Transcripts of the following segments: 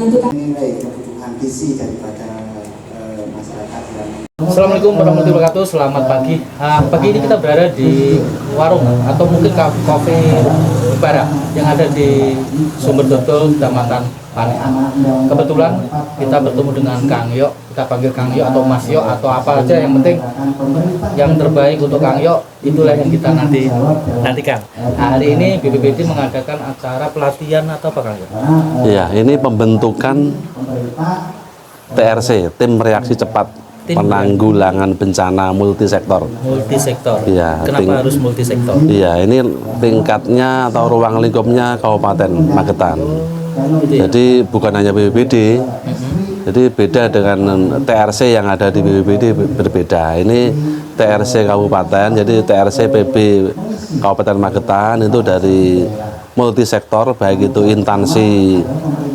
itu kan nilai kebutuhan gizi daripada masyarakat yang. Assalamualaikum warahmatullahi wabarakatuh. Selamat pagi. Pagi ini kita berada di warung atau mungkin kafe Bara yang ada di Sumber Dodol, Kecamatan Panean. Kebetulan kita bertemu dengan Kang Yok. Kita panggil Kang Yok atau Mas Yok atau apa aja, yang penting yang terbaik untuk Kang Yok itulah yang kita nantikan. Hari ini BPBD mengadakan acara pelatihan atau apa, Kang Yok? Iya, ini pembentukan TRC, tim reaksi cepat penanggulangan bencana multisektor. Multisektor. Iya. Kenapa harus multisektor? Iya, ini tingkatnya atau ruang lingkupnya Kabupaten Magetan. Jadi bukan hanya BPBD. Jadi beda dengan TRC yang ada di BPBD, berbeda. Ini TRC Kabupaten, jadi TRC PB Kabupaten Magetan itu dari multisektor, baik itu instansi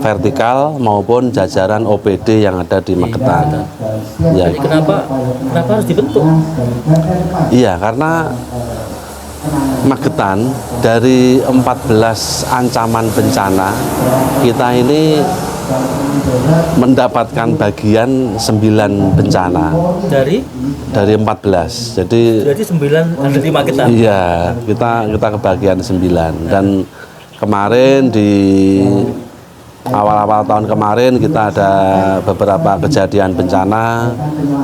vertikal maupun jajaran OPD yang ada di Magetan. Ya. Jadi kenapa harus dibentuk? Iya, karena Magetan dari 14 ancaman bencana kita ini mendapatkan bagian 9 bencana dari 14. Jadi 9 ada di Magetan. Iya, kita kebagian 9. Dan kemarin di awal-awal tahun kemarin kita ada beberapa kejadian bencana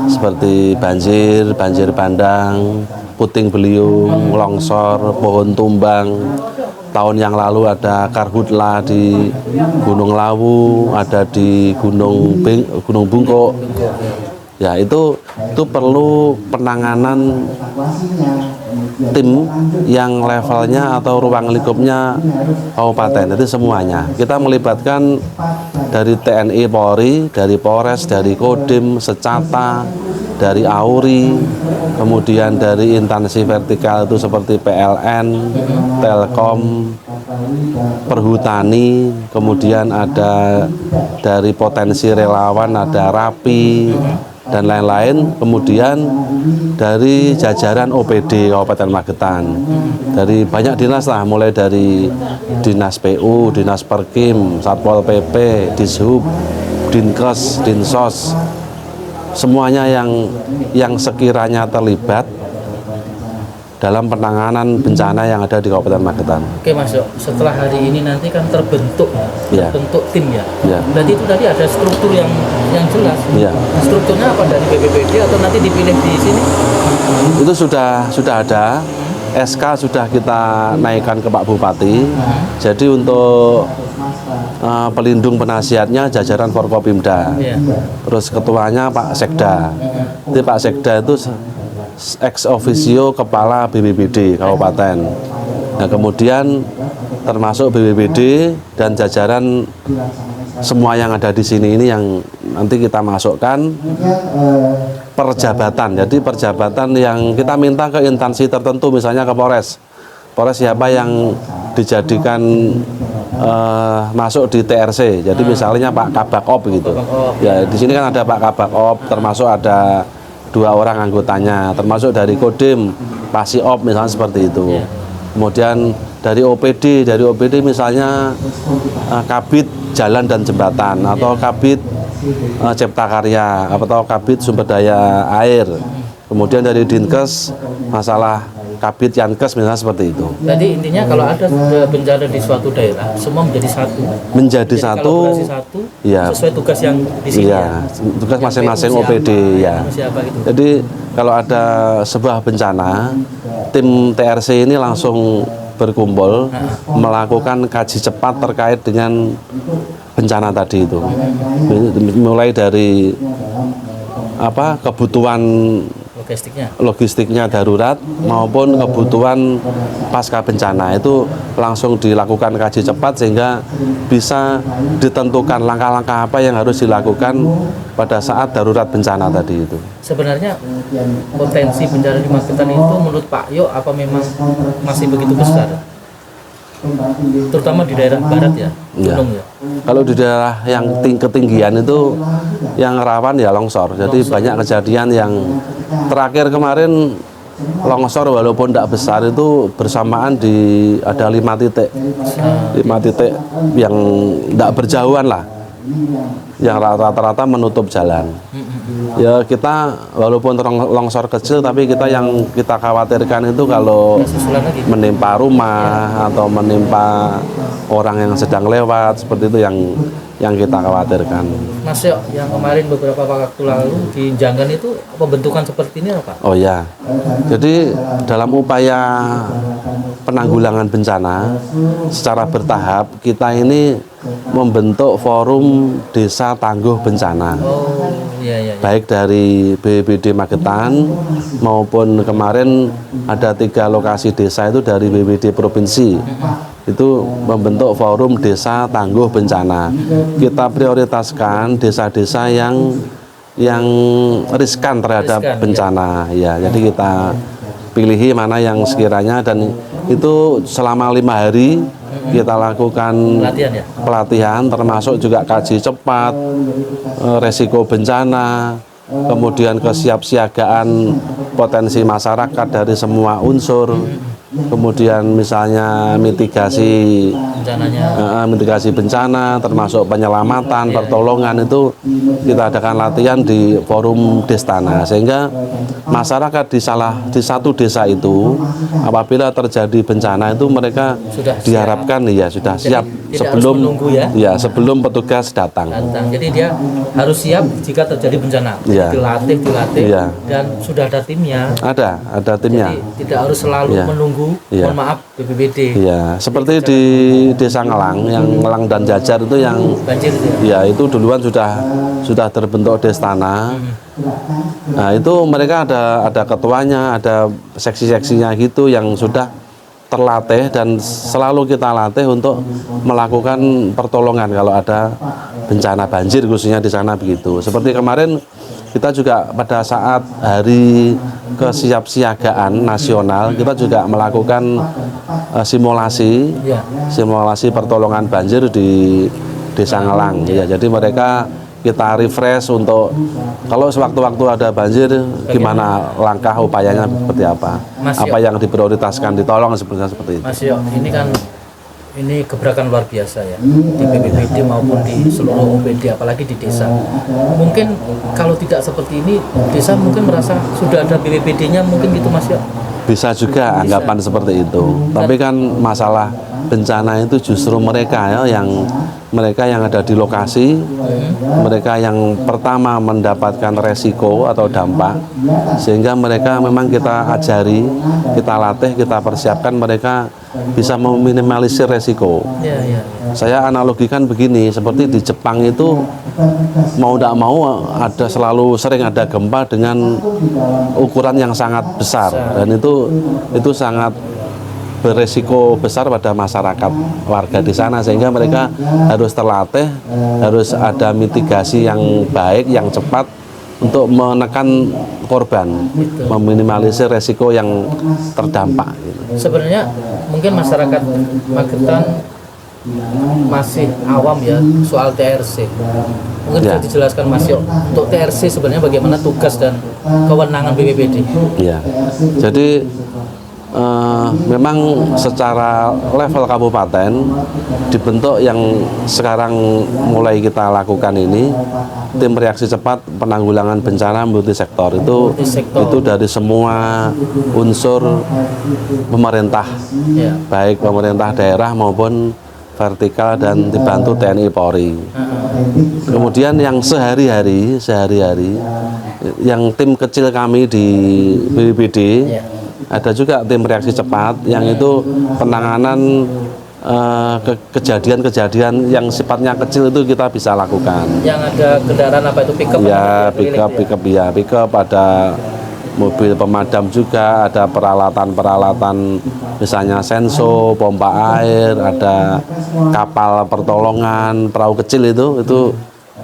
seperti banjir bandang, puting beliung, longsor, pohon tumbang. Tahun yang lalu ada karhutla di Gunung Lawu, ada di Gunung Bungkuk. Ya, itu perlu penanganan tim yang levelnya atau ruang lingkupnya kabupaten. Jadi semuanya kita melibatkan dari TNI Polri, dari Polres, dari Kodim, Secata, dari Auri, kemudian dari instansi vertikal itu seperti PLN, Telkom, Perhutani, kemudian ada dari potensi relawan ada Rapi dan lain-lain, kemudian dari jajaran OPD Kabupaten Magetan, dari banyak dinas lah, mulai dari Dinas PU, Dinas Perkim, Satpol PP, Dishub, Dinkes, Dinsos, semuanya yang sekiranya terlibat dalam penanganan bencana yang ada di Kabupaten Magetan. Oke Mas Yok, setelah hari ini nanti kan terbentuk tim ya. Berarti itu tadi ada struktur yang jelas. Ya. Strukturnya apa, dari BPBD atau nanti dipilih di sini? Itu sudah ada. SK sudah kita naikkan ke Pak Bupati. Jadi untuk pelindung penasihatnya jajaran Forkopimda. Terus ketuanya Pak Sekda. Jadi Pak Sekda itu ex officio kepala BPBD Kabupaten. Nah, kemudian termasuk BPBD dan jajaran semua yang ada di sini ini yang nanti kita masukkan perjabatan. Jadi perjabatan yang kita minta ke instansi tertentu, misalnya ke Polres siapa yang dijadikan masuk di TRC. Jadi misalnya Pak Kabak-op gitu. Ya, di sini kan ada Pak Kabak-op, termasuk ada 2 orang anggotanya, termasuk dari Kodim, Pasiop misalnya seperti itu. Kemudian dari OPD misalnya Kabid Jalan dan Jembatan, atau Kabid Cipta Karya, atau Kabid Sumber Daya Air. Kemudian dari Dinkes masalah Kabid Yankes misalnya seperti itu. Jadi intinya kalau ada bencana di suatu daerah, semua menjadi satu. Menjadi satu, ya, sesuai tugas yang di sini. Ya, tugas masing-masing OPD ya. Gitu. Jadi kalau ada sebuah bencana, tim TRC ini langsung berkumpul melakukan kaji cepat terkait dengan bencana tadi itu. Mulai dari kebutuhan logistiknya darurat maupun kebutuhan pasca bencana, itu langsung dilakukan kaji cepat sehingga bisa ditentukan langkah-langkah apa yang harus dilakukan pada saat darurat bencana tadi itu. Sebenarnya potensi bencana di Magetan itu menurut Pak Yok apa memang masih begitu besar? Terutama di daerah barat ya, gunung ya. Kalau di daerah yang ketinggian itu yang rawan ya longsor. Jadi banyak kejadian yang terakhir kemarin longsor walaupun tidak besar itu bersamaan ada 5 titik yang tidak berjauhan lah. yang rata-rata menutup jalan. Ya kita walaupun longsor kecil, tapi yang kita khawatirkan itu kalau Susulan lagi. menimpa rumah atau menimpa orang yang sedang lewat, seperti itu yang kita khawatirkan. Mas Yok, yang kemarin beberapa waktu lalu di Janggan itu pembentukan seperti ini apa? Oh ya, jadi dalam upaya penanggulangan bencana secara bertahap, kita ini membentuk forum desa tangguh bencana. Oh, iya. Baik dari BPBD Magetan maupun kemarin ada 3 lokasi desa itu dari BPBD Provinsi. Itu membentuk forum desa tangguh bencana. Kita prioritaskan desa-desa yang riskan terhadap bencana. Ya, jadi kita pilih mana yang sekiranya, dan itu selama 5 hari kita lakukan pelatihan termasuk juga kaji cepat, resiko bencana, kemudian kesiapsiagaan potensi masyarakat dari semua unsur, kemudian misalnya mitigasi bencana termasuk penyelamatan, pertolongan, itu kita adakan latihan di forum Destana, sehingga masyarakat di satu desa itu apabila terjadi bencana itu mereka diharapkan sudah siap sebelum petugas datang. Jadi dia harus siap jika terjadi bencana. Dilatih dan sudah ada timnya. Ada timnya. Jadi tidak harus selalu menunggu. Mohon maaf BPBD. Iya, seperti di Desa Ngelang, yang Ngelang dan Jajar itu yang banjir itu ya itu duluan sudah terbentuk Destana. Nah, itu mereka ada ketuanya, ada seksi-seksinya gitu yang sudah terlatih, dan selalu kita latih untuk melakukan pertolongan kalau ada bencana banjir khususnya di sana begitu. Seperti kemarin kita juga pada saat hari kesiapsiagaan nasional, kita juga melakukan simulasi pertolongan banjir di Desa Ngelang. Ya, jadi mereka kita refresh untuk kalau sewaktu-waktu ada banjir gimana langkah upayanya seperti apa, apa yang diprioritaskan ditolong seperti itu. Mas Yok, ini gebrakan luar biasa ya di BPBD maupun di seluruh OPD, apalagi di desa. Mungkin kalau tidak seperti ini, desa mungkin merasa sudah ada BPBD-nya mungkin gitu Mas Yok. Bisa juga anggapan seperti itu. Tapi kan masalah bencana itu justru mereka yang ada di lokasi, mereka yang pertama mendapatkan resiko atau dampak, sehingga mereka memang kita ajari, kita latih, kita persiapkan mereka bisa meminimalisir resiko. Saya analogikan begini, seperti di Jepang itu mau tidak mau sering ada gempa dengan ukuran yang sangat besar, dan itu sangat beresiko besar pada masyarakat warga di sana, sehingga mereka harus terlatih, harus ada mitigasi yang baik, yang cepat untuk menekan korban, meminimalisir resiko yang terdampak. Sebenarnya mungkin masyarakat Magetan masih awam ya soal TRC. Mungkin bisa dijelaskan Mas Yok, untuk TRC sebenarnya bagaimana tugas dan kewenangan BPBD? Ya, jadi memang secara level kabupaten dibentuk yang sekarang mulai kita lakukan ini, tim reaksi cepat penanggulangan bencana multisektor itu dari semua unsur pemerintah, baik pemerintah daerah maupun vertikal, dan dibantu TNI Polri. Kemudian yang sehari-hari yang tim kecil kami di BPBD, ada juga tim reaksi cepat yang itu penanganan kejadian-kejadian yang sifatnya kecil itu kita bisa lakukan. Yang ada kendaraan apa itu, pick-up? Ya, pick-up, ada mobil pemadam juga, ada peralatan misalnya senso, pompa air, ada kapal pertolongan, perahu kecil itu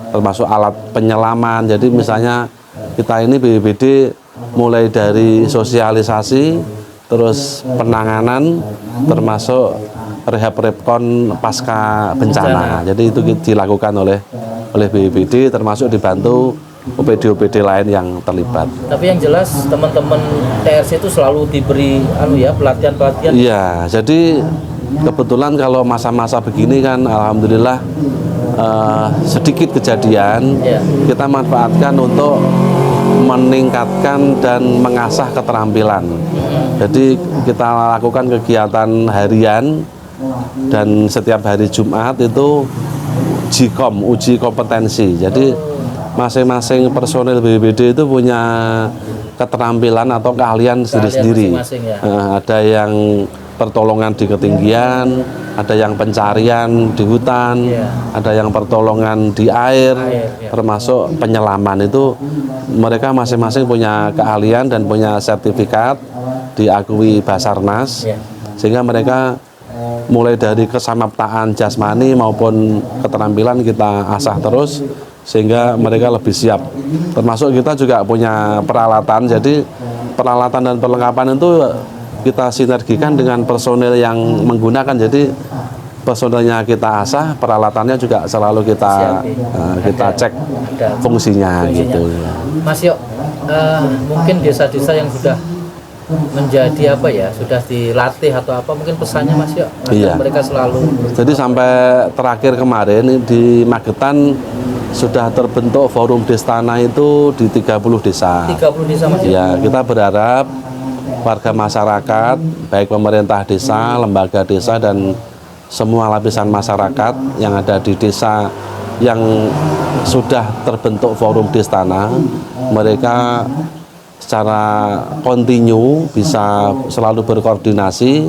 termasuk alat penyelaman. Jadi misalnya kita ini BPBD mulai dari sosialisasi, terus penanganan, termasuk rehab-repkon pasca bencana. Jadi itu dilakukan oleh BPBD, termasuk dibantu OPD-OPD lain yang terlibat. Tapi yang jelas teman-teman TRC itu selalu diberi pelatihan-pelatihan. Iya, jadi kebetulan kalau masa-masa begini kan alhamdulillah sedikit kejadian, Ya. kita manfaatkan untuk meningkatkan dan mengasah keterampilan. Jadi kita lakukan kegiatan harian dan setiap hari Jumat itu JIKOM, uji kompetensi. Jadi masing-masing personil BPBD itu punya keterampilan atau keahlian sendiri-sendiri. masing-masing ya. Ada yang pertolongan di ketinggian, ada yang pencarian di hutan, Iya. ada yang pertolongan di air, ya. termasuk penyelaman. Itu mereka masing-masing punya keahlian dan punya sertifikat diakui Basarnas, Ya. sehingga mereka mulai dari kesamaptaan jasmani maupun keterampilan kita asah terus sehingga mereka lebih siap. Termasuk kita juga punya peralatan, jadi peralatan dan perlengkapan itu kita sinergikan dengan personil yang menggunakan. Jadi personilnya kita asah, peralatannya juga selalu kita kita cek fungsinya gitu. Mas Yok, mungkin desa-desa yang sudah menjadi apa ya, sudah dilatih atau apa, mungkin pesannya Mas Yok agar Iya. mereka selalu. Jadi sampai terakhir kemarin di Magetan sudah terbentuk forum Destana itu di 30 desa. 30 desa Mas Yok. Ya, kita berharap warga masyarakat, baik pemerintah desa, lembaga desa, dan semua lapisan masyarakat yang ada di desa yang sudah terbentuk forum Destana, mereka secara kontinu bisa selalu berkoordinasi,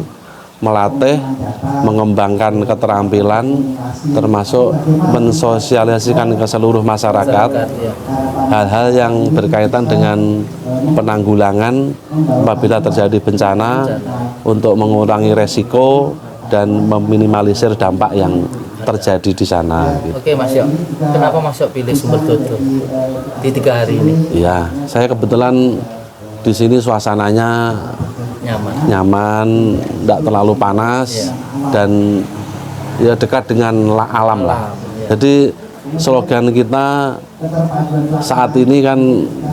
melatih, mengembangkan keterampilan, termasuk mensosialisasikan ke seluruh masyarakat Ya. hal-hal yang berkaitan dengan penanggulangan apabila terjadi bencana untuk mengurangi resiko dan meminimalisir dampak yang terjadi di sana. Gitu. Oke Mas Yok, kenapa Mas Yok pilih Sumber Dodo di 3 hari ini? Ya, saya kebetulan di sini suasananya nyaman, tidak terlalu panas, dan ya dekat dengan alam lah. Jadi slogan kita saat ini kan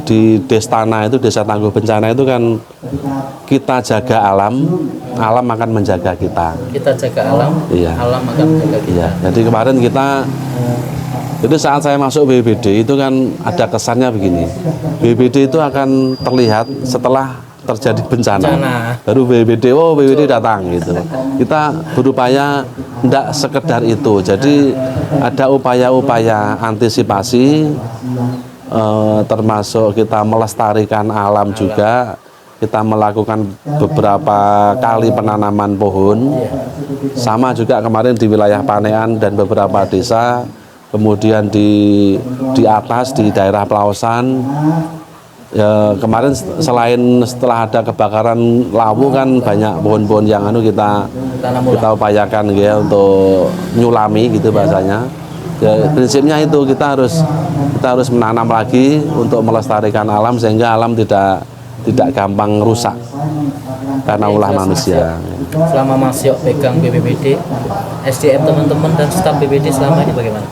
di Destana itu, Desa Tangguh Bencana itu kan, kita jaga alam, alam akan menjaga kita. Kita jaga alam, Iya. alam akan menjaga kita. Iya, jadi kemarin kita itu saat saya masuk BPBD itu kan ada kesannya begini. BPBD itu akan terlihat setelah terjadi bencana. Baru BPBD, oh BPBD datang gitu. Kita berupaya tidak sekedar itu. Jadi ada upaya-upaya antisipasi, termasuk kita melestarikan alam juga. Kita melakukan beberapa kali penanaman pohon. Sama juga kemarin di wilayah Panean dan beberapa desa. Kemudian di atas di daerah Pelausan. Ya, kemarin selain setelah ada kebakaran lawu kan banyak pohon-pohon yang kita upayakan ya untuk nyulami gitu bahasanya. Ya, prinsipnya itu kita harus menanam lagi untuk melestarikan alam sehingga alam tidak gampang rusak karena ulah manusia. Selama Mas Yok pegang BPBD, SDM teman-teman dan staf BPBD selama ini bagaimana?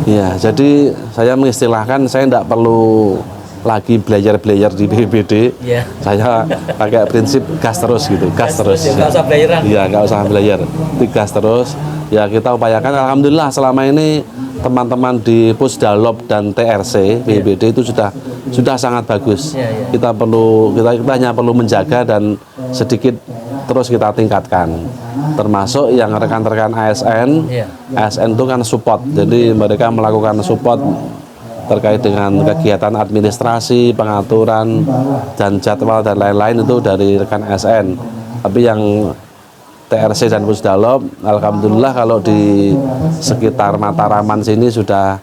Ya, jadi saya mengistilahkan saya tidak perlu lagi belajar di BPBD, ya. Saya pakai prinsip gas terus gitu, gas terus. Nggak usah belajaran. Iya, nggak usah belajar, gas terus. Ya kita upayakan. Alhamdulillah selama ini teman-teman di Pusdalop dan TRC BPBD itu sudah sangat bagus. Kita hanya perlu menjaga dan sedikit terus kita tingkatkan. Termasuk yang rekan-rekan ASN, ASN itu kan support, jadi mereka melakukan support terkait dengan kegiatan administrasi, pengaturan, dan jadwal dan lain-lain itu dari rekan ASN. Tapi yang TRC dan Pusdalop, alhamdulillah kalau di sekitar Mataraman sini sudah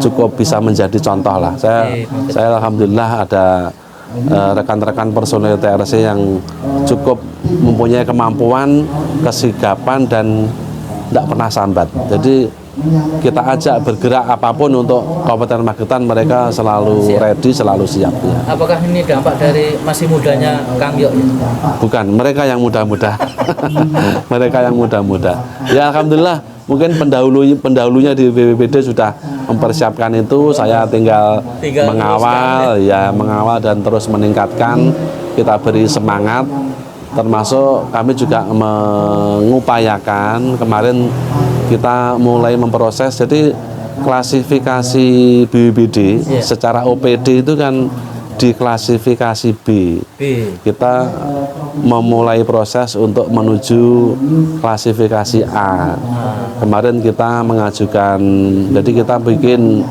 cukup bisa menjadi contoh lah. Saya alhamdulillah ada rekan-rekan personel TRC yang cukup mempunyai kemampuan, kesigapan, dan tidak pernah sambat. Jadi kita ajak bergerak apapun untuk Kabupaten Magetan, mereka selalu ready, selalu siap. Ya. Apakah ini dampak dari masih mudanya Kang Yok? Bukan, mereka yang muda-muda. Mereka yang muda-muda. Ya alhamdulillah, mungkin pendahulunya di BPBD sudah mempersiapkan itu. Saya tinggal mengawal dan terus meningkatkan. Kita beri semangat termasuk kami juga mengupayakan kemarin kita mulai memproses, jadi klasifikasi BPBD secara OPD itu kan diklasifikasi B. Kita memulai proses untuk menuju klasifikasi A. Kemarin kita mengajukan, jadi kita bikin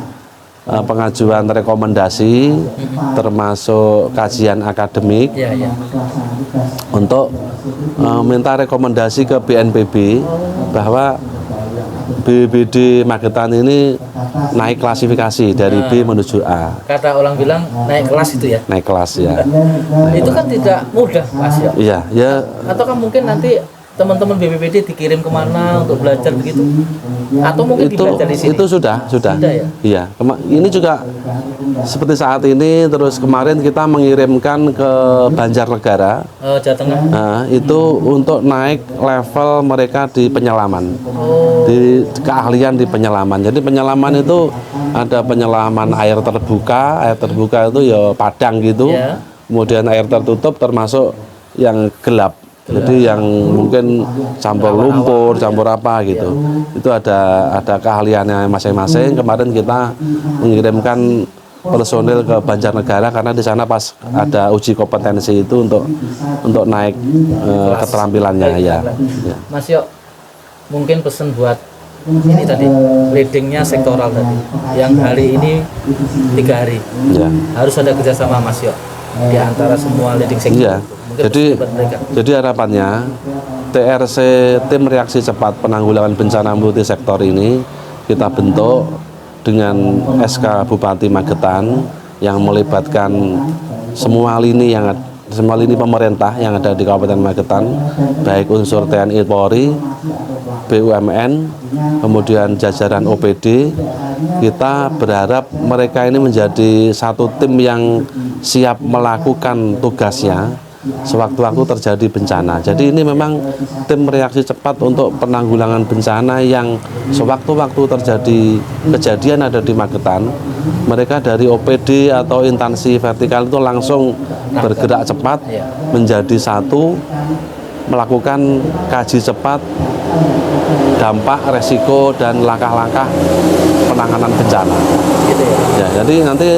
pengajuan rekomendasi termasuk kajian akademik untuk minta rekomendasi ke BNPB bahwa BPBD Magetan ini naik klasifikasi dari B menuju A. Kata orang bilang naik kelas itu ya. Naik kelas ya. Itu kan tidak mudah, Mas ya. Iya, ya. Atau kan mungkin nanti teman-teman BPBD dikirim kemana untuk belajar begitu? Atau mungkin belajar di sini? Itu sudah. Ya? Iya. Ini juga seperti saat ini, terus kemarin kita mengirimkan ke Banjarnegara. Jawa Tengah. Nah, itu untuk naik level mereka di penyelaman. Di keahlian di penyelaman. Jadi penyelaman itu ada penyelaman air terbuka. Air terbuka itu ya padang gitu. Kemudian air tertutup termasuk yang gelap. Jadi yang mungkin campur lumpur, campur apa gitu. Itu ada keahliannya masing-masing. Kemarin kita mengirimkan personil ke Banjarnegara karena di sana pas ada uji kompetensi itu untuk naik keterampilannya ya. Mas Yo, mungkin pesan buat ini tadi leadingnya sektoral tadi, yang hari ini 3 hari harus ada kerjasama Mas Yo di antara semua leading sektor. Jadi harapannya TRC, tim reaksi cepat penanggulangan bencana multisektor ini kita bentuk dengan SK Bupati Magetan yang melibatkan semua lini pemerintah yang ada di Kabupaten Magetan, baik unsur TNI Polri, BUMN, kemudian jajaran OPD. Kita berharap mereka ini menjadi satu tim yang siap melakukan tugasnya sewaktu-waktu terjadi bencana. Jadi ini memang tim reaksi cepat untuk penanggulangan bencana yang sewaktu-waktu terjadi kejadian ada di Magetan, mereka dari OPD atau instansi vertikal itu langsung bergerak cepat menjadi satu, melakukan kaji cepat dampak, resiko, dan langkah-langkah penanganan bencana. Ya, jadi nanti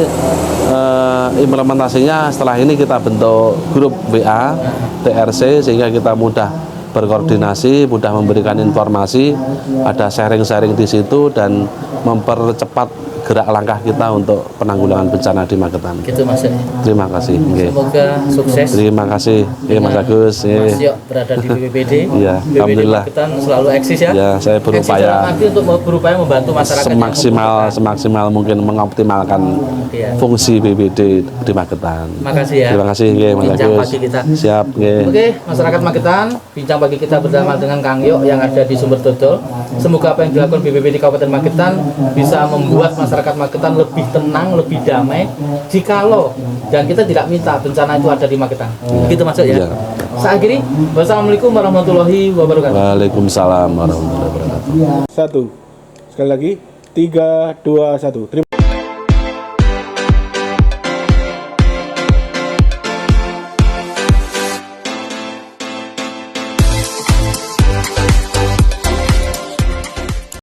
implementasinya setelah ini kita bentuk grup WA TRC sehingga kita mudah berkoordinasi, mudah memberikan informasi, ada sharing-sharing di situ dan mempercepat gerak langkah kita untuk penanggulangan bencana di Magetan. Gitu Mas. Terima kasih. Semoga sukses. Terima kasih, Mas Agus. Mas Yo berada di BPBD. Iya, BPBD alhamdulillah. Magetan selalu eksis ya. Ya, saya berupaya untuk berupaya membantu masyarakat semaksimal mungkin mengoptimalkan fungsi BPBD di Magetan. Makasih ya. Terima kasih, Mas Agus. Siap. Oke, masyarakat Magetan, bincang pagi kita bersama dengan Kang Yo yang ada di Sumber Dodol. Semoga apa yang dilakukan BPBD Kabupaten Magetan bisa membuat masyarakat Magetan lebih tenang, lebih damai. Jikalau dan kita tidak minta bencana itu ada di Magetan. Begitu Mas ya. Saya akhiri. Wassalamualaikum warahmatullahi wabarakatuh. Waalaikumsalam warahmatullahi wabarakatuh. 1. Sekali lagi 3, 2, 1. Terima